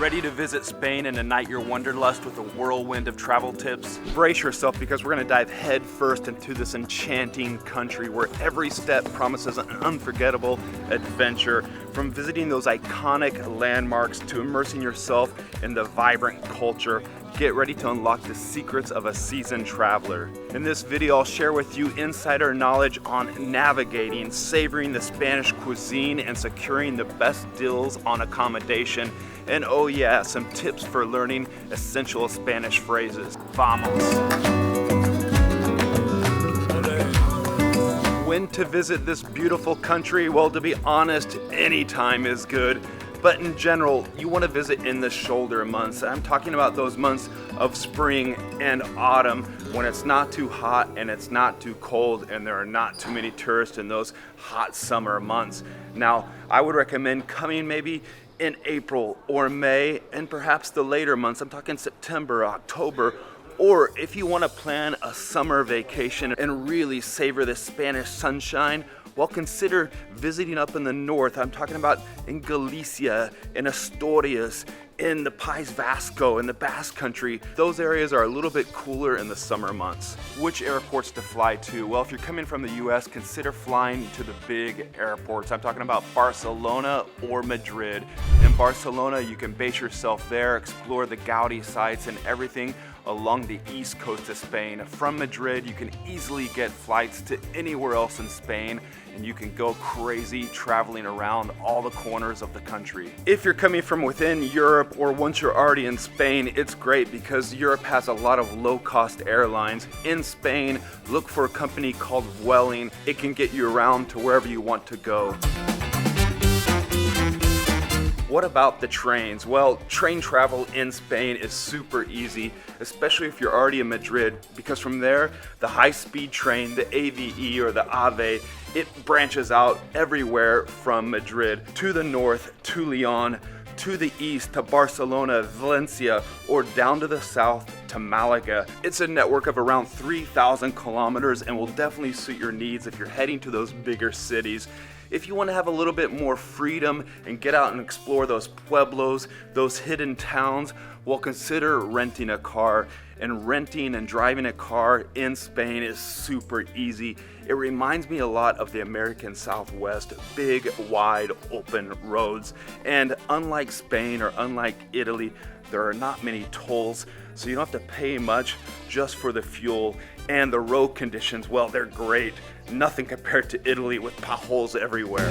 Ready to visit Spain and ignite your wanderlust with a whirlwind of travel tips? Brace yourself because we're going to dive head first into this enchanting country where every step promises an unforgettable adventure. From visiting those iconic landmarks to immersing yourself in the vibrant culture, get ready to unlock the secrets of a seasoned traveler. In this video, I'll share with you insider knowledge on navigating, savoring the Spanish cuisine, and securing the best deals on accommodation. And oh yeah, some tips for learning essential Spanish phrases. Vamos! When to visit this beautiful country? Well, to be honest, any time is good. But in general, you want to visit in the shoulder months. I'm talking about those months of spring and autumn when it's not too hot and it's not too cold and there are not too many tourists in those hot summer months. Now, I would recommend coming maybe in April or May and perhaps the later months. I'm talking September, October. Or if you want to plan a summer vacation and really savor the Spanish sunshine, well, consider visiting up in the north. I'm talking about in Galicia, in Asturias, in the País Vasco, in the Basque Country. Those areas are a little bit cooler in the summer months. Which airports to fly to? Well, if you're coming from the US, consider flying to the big airports. I'm talking about Barcelona or Madrid. In Barcelona, you can base yourself there, explore the Gaudi sites and everything along the east coast of Spain. From Madrid, you can easily get flights to anywhere else in Spain, and you can go crazy traveling around all the corners of the country. If you're coming from within Europe or once you're already in Spain, it's great because Europe has a lot of low-cost airlines. In Spain, look for a company called Vueling. It can get you around to wherever you want to go. What about the trains? Well, train travel in Spain is super easy, especially if you're already in Madrid, because from there, the high-speed train, the AVE or the AVE, it branches out everywhere from Madrid to the north, to Lyon, to the east, to Barcelona, Valencia, or down to the south to Malaga. It's a network of around 3,000 kilometers and will definitely suit your needs if you're heading to those bigger cities. If you want to have a little bit more freedom and get out and explore those pueblos, those hidden towns, well, consider renting a car. And renting and driving a car in Spain is super easy. It reminds me a lot of the American Southwest, big, wide, open roads. And unlike Spain or unlike Italy, there are not many tolls, so you don't have to pay much just for the fuel. And the road conditions, well, they're great. Nothing compared to Italy with potholes everywhere.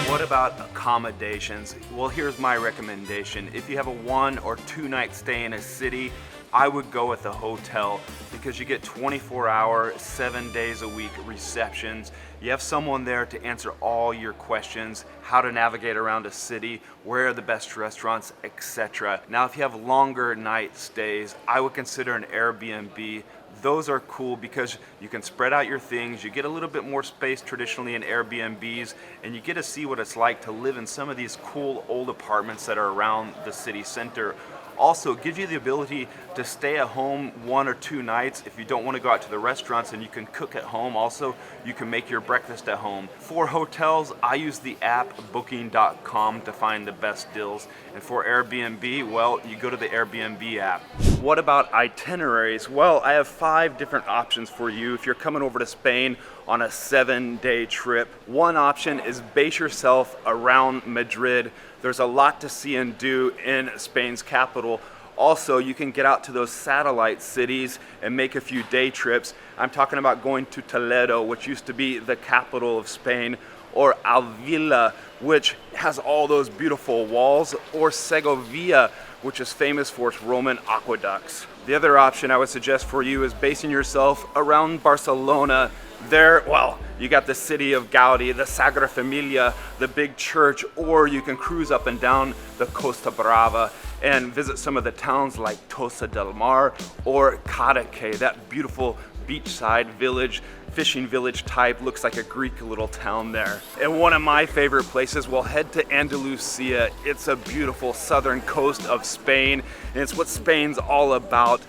What about accommodations? Well, here's my recommendation. If you have a 1 or 2 night stay in a city, I would go with a hotel because you get 24-hour, 7 days a week receptions. You have someone there to answer all your questions, how to navigate around a city, where are the best restaurants, etc. Now, if you have longer night stays, I would consider an Airbnb. Those are cool because you can spread out your things, you get a little bit more space traditionally in Airbnbs, and you get to see what it's like to live in some of these cool old apartments that are around the city center. Also, it gives you the ability to stay at home 1 or 2 nights if you don't want to go out to the restaurants, and you can cook at home. Also, you can make your breakfast at home. For hotels, I use the app booking.com to find the best deals. And for Airbnb, well, you go to the Airbnb app. What about itineraries? Well, I have 5 different options for you if you're coming over to Spain on a 7-day trip. One option is base yourself around Madrid. There's a lot to see and do in Spain's capital. Also, you can get out to those satellite cities and make a few day trips. I'm talking about going to Toledo, which used to be the capital of Spain, or Avila, which has all those beautiful walls, or Segovia, which is famous for its Roman aqueducts. The other option I would suggest for you is basing yourself around Barcelona. There, well, you got the city of Gaudi, the Sagrada Familia, the big church, or you can cruise up and down the Costa Brava and visit some of the towns like Tossa del Mar or Cadaque, that beautiful beachside village, fishing village type, looks like a Greek little town there. And one of my favorite places, well, head to Andalusia. It's a beautiful southern coast of Spain, and it's what Spain's all about,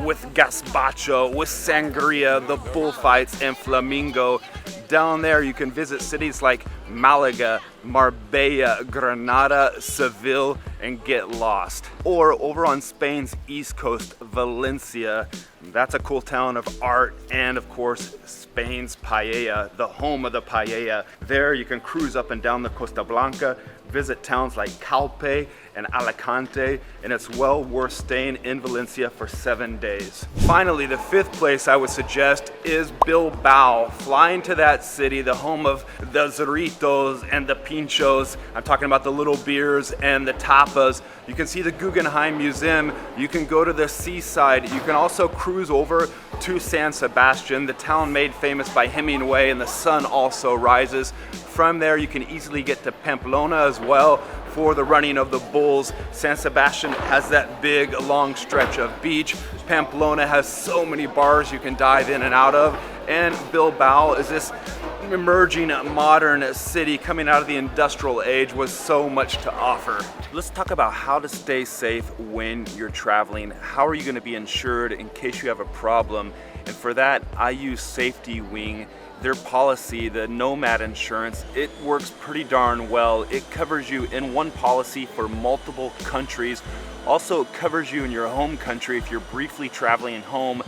with gazpacho, with sangria, the bullfights, and flamingo. Down there, you can visit cities like Malaga, Marbella, Granada, Seville, and get lost. Or over on Spain's east coast, Valencia. That's a cool town of art and, of course, Spain's paella, the home of the paella. There you can cruise up and down the Costa Blanca, visit towns like Calpe and Alicante, and it's well worth staying in Valencia for 7 days. Finally, the fifth place I would suggest is Bilbao. Flying to that city, the home of the Zorritos and the Pinchos. I'm talking about the little beers and the tapas. You can see the Guggenheim Museum. You can go to the seaside. You can also cruise over to San Sebastian, the town made famous by Hemingway, and the sun also rises. From there, you can easily get to Pamplona as well for the running of the bulls. San Sebastian has that big, long stretch of beach. Pamplona has so many bars you can dive in and out of. And Bilbao is this emerging modern city coming out of the industrial age with so much to offer. Let's talk about how to stay safe when you're traveling. How are you going to be insured in case you have a problem? And for that, I use Safety Wing. Their policy, the Nomad insurance, it works pretty darn well. It covers you in one policy for multiple countries. Also, it covers you in your home country if you're briefly traveling home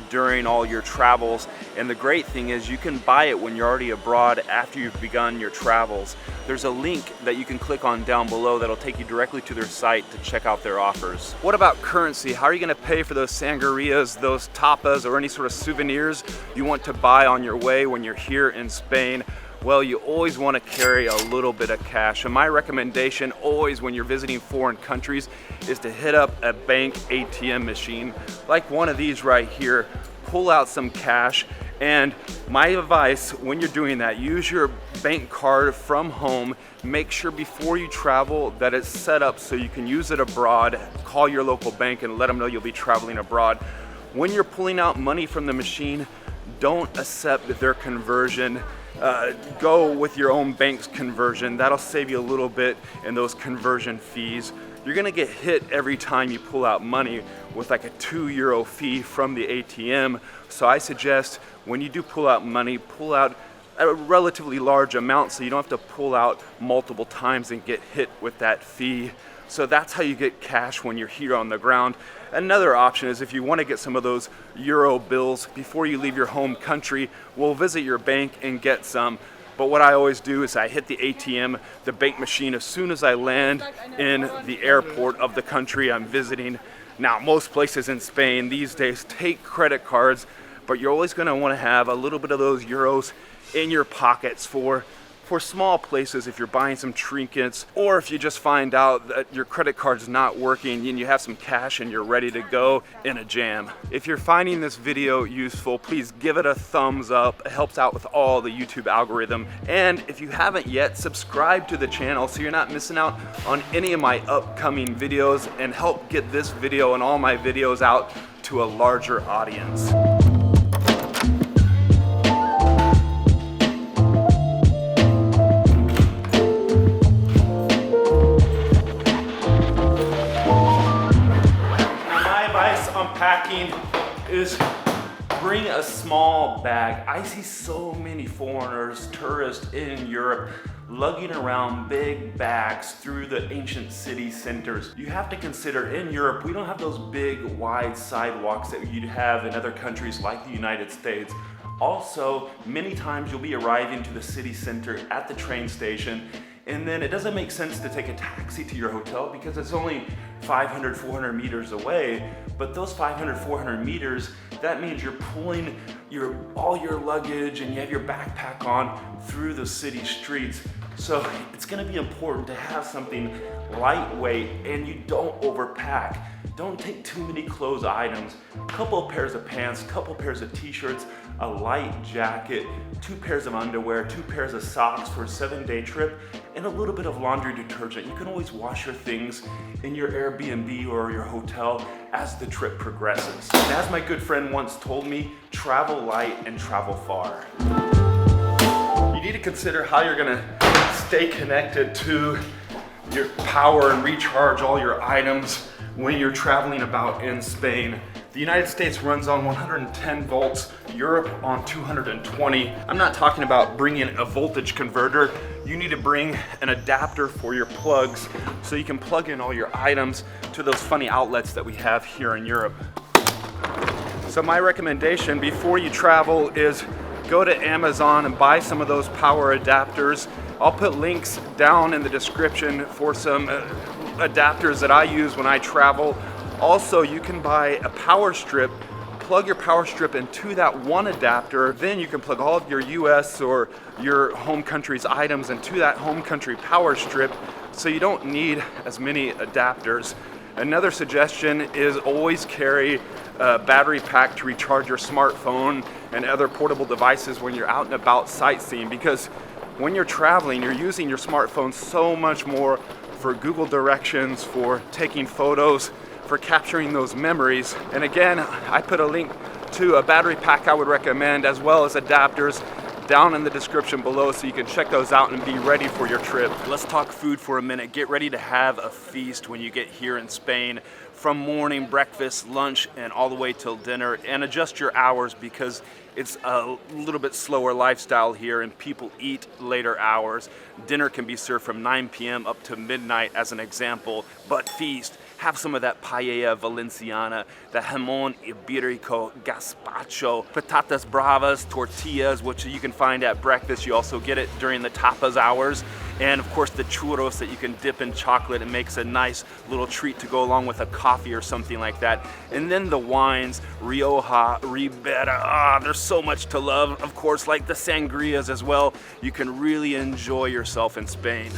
during all your travels. And the great thing is you can buy it when you're already abroad after you've begun your travels. There's a link that you can click on down below that'll take you directly to their site to check out their offers. What about currency? How are you gonna pay for those sangrias, those tapas, or any sort of souvenirs you want to buy on your way when you're here in Spain? Well, you always want to carry a little bit of cash. And my recommendation always when you're visiting foreign countries is to hit up a bank ATM machine, like one of these right here. Pull out some cash, and my advice when you're doing that, use your bank card from home. Make sure before you travel that it's set up so you can use it abroad. Call your local bank and let them know you'll be traveling abroad. When you're pulling out money from the machine, don't accept their conversion. Go with your own bank's conversion. That'll save you a little bit in those conversion fees. You're gonna get hit every time you pull out money with like a €2 fee from the ATM. So I suggest when you do pull out money, pull out a relatively large amount so you don't have to pull out multiple times and get hit with that fee. So that's how you get cash when you're here on the ground. Another option is if you want to get some of those euro bills before you leave your home country, we'll visit your bank and get some. But what I always do is I hit the ATM, the bank machine, as soon as I land in the airport of the country I'm visiting. Now, most places in Spain these days take credit cards, but you're always going to want to have a little bit of those euros in your pockets for small places, if you're buying some trinkets, or if you just find out that your credit card's not working and you have some cash and you're ready to go in a jam. If you're finding this video useful, please give it a thumbs up. It helps out with all the YouTube algorithm. And if you haven't yet, subscribe to the channel so you're not missing out on any of my upcoming videos, and help get this video and all my videos out to a larger audience. Packing is bring a small bag. I see so many foreigners, tourists in Europe, lugging around big bags through the ancient city centers. You have to consider in Europe, we don't have those big wide sidewalks that you'd have in other countries like the United States. Also, many times you'll be arriving to the city center at the train station, and then it doesn't make sense to take a taxi to your hotel because it's only 500, 400 meters away. But those 500, 400 meters, that means you're pulling all your luggage and you have your backpack on through the city streets. So it's gonna be important to have something lightweight and you don't overpack. Don't take too many clothes items. A couple of pairs of pants, couple pairs of t-shirts, a light jacket, 2 pairs of underwear, 2 pairs of socks for a 7-day trip, and a little bit of laundry detergent. You can always wash your things in your Airbnb or your hotel as the trip progresses. And as my good friend once told me, travel light and travel far. You need to consider how you're gonna stay connected to your power and recharge all your items when you're traveling about in Spain. The United States runs on 110 volts, Europe on 220. I'm not talking about bringing a voltage converter. You need to bring an adapter for your plugs so you can plug in all your items to those funny outlets that we have here in Europe. So my recommendation before you travel is go to Amazon and buy some of those power adapters. I'll put links down in the description for some adapters that I use when I travel. Also, you can buy a power strip, plug your power strip into that one adapter, then you can plug all of your US or your home country's items into that home country power strip, so you don't need as many adapters. Another suggestion is always carry a battery pack to recharge your smartphone and other portable devices when you're out and about sightseeing, because when you're traveling, you're using your smartphone so much more for Google directions, for taking photos, for capturing those memories. And again, I put a link to a battery pack I would recommend, as well as adapters, down in the description below, so you can check those out and be ready for your trip. Let's talk food for a minute. Get ready to have a feast when you get here in Spain, from morning, breakfast, lunch, and all the way till dinner. And adjust your hours because it's a little bit slower lifestyle here and people eat later hours. Dinner can be served from 9 p.m. up to midnight as an example, but feast. Have some of that paella valenciana, the jamón ibérico, gazpacho, patatas bravas, tortillas, which you can find at breakfast. You also get it during the tapas hours. And of course the churros that you can dip in chocolate and makes a nice little treat to go along with a coffee or something like that. And then the wines, Rioja, Ribera, there's so much to love. Of course, like the sangrias as well. You can really enjoy yourself in Spain.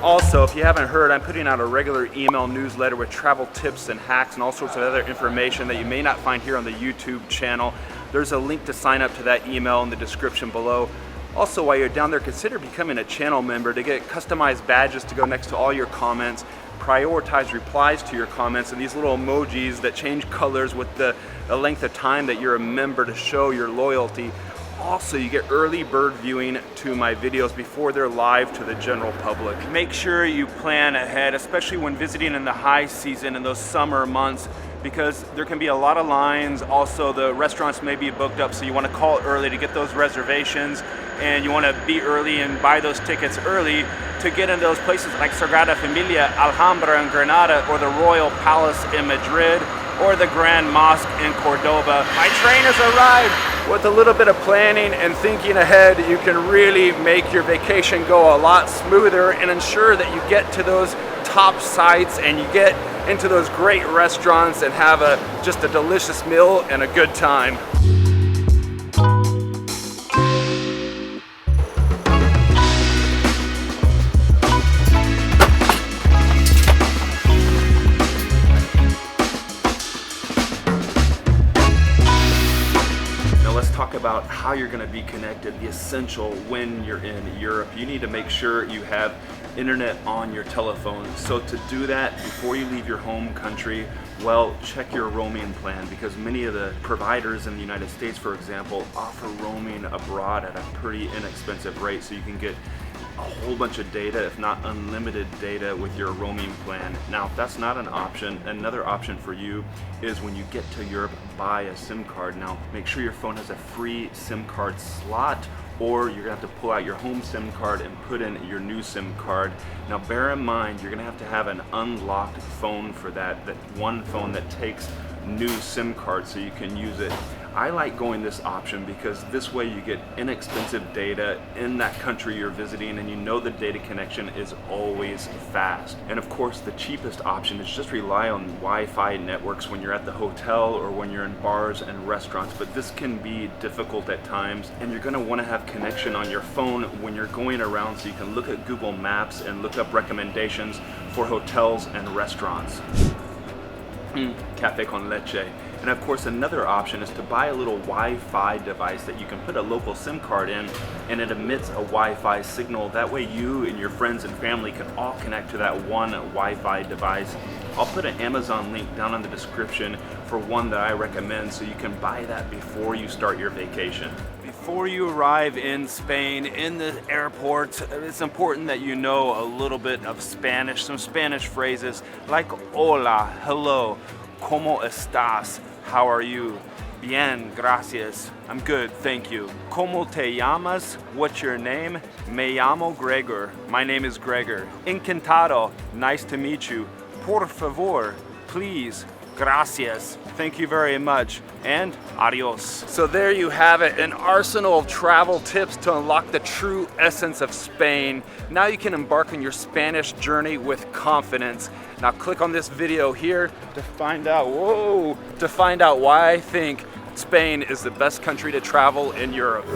Also, if you haven't heard, I'm putting out a regular email newsletter with travel tips and hacks and all sorts of other information that you may not find here on the YouTube channel. There's a link to sign up to that email in the description below. Also, while you're down there, consider becoming a channel member to get customized badges to go next to all your comments, prioritize replies to your comments, and these little emojis that change colors with the length of time that you're a member to show your loyalty. Also, you get early bird viewing to my videos before they're live to the general public. Make sure you plan ahead, especially when visiting in the high season in those summer months, because there can be a lot of lines. Also, the restaurants may be booked up, so you want to call early to get those reservations, and you want to be early and buy those tickets early to get in those places like Sagrada Familia, Alhambra in Granada, or the Royal Palace in Madrid, or the Grand Mosque in Cordoba. My train has arrived! With a little bit of planning and thinking ahead, you can really make your vacation go a lot smoother and ensure that you get to those top sites and you get into those great restaurants and have just a delicious meal and a good time. About how you're going to be connected, the essential when you're in Europe. You need to make sure you have internet on your telephone. So to do that before you leave your home country, well, check your roaming plan, because many of the providers in the United States, for example, offer roaming abroad at a pretty inexpensive rate, so you can get a whole bunch of data, if not unlimited data, with your roaming plan. Now, if that's not an option, another option for you is when you get to Europe, buy a SIM card. Now, make sure your phone has a free SIM card slot, or you're gonna have to pull out your home SIM card and put in your new SIM card. Now, bear in mind, you're gonna have an unlocked phone for that one phone that takes new SIM cards so you can use it. I like going this option because this way you get inexpensive data in that country you're visiting, and you know the data connection is always fast. And of course, the cheapest option is just rely on Wi-Fi networks when you're at the hotel or when you're in bars and restaurants, but this can be difficult at times, and you're gonna wanna have connection on your phone when you're going around so you can look at Google Maps and look up recommendations for hotels and restaurants. Café con leche. And of course, another option is to buy a little Wi-Fi device that you can put a local SIM card in, and it emits a Wi-Fi signal. That way you and your friends and family can all connect to that one Wi-Fi device. I'll put an Amazon link down in the description for one that I recommend, so you can buy that before you start your vacation. Before you arrive in Spain, in the airport, it's important that you know a little bit of Spanish, some Spanish phrases like hola, hello, ¿cómo estás? How are you? Bien, gracias. I'm good, thank you. ¿Cómo te llamas? What's your name? Me llamo Gregor. My name is Gregor. Encantado. Nice to meet you. Por favor. Please. Gracias. Thank you very much. And adios. So there you have it, an arsenal of travel tips to unlock the true essence of Spain. Now you can embark on your Spanish journey with confidence. Now click on this video here to find out, why I think Spain is the best country to travel in Europe.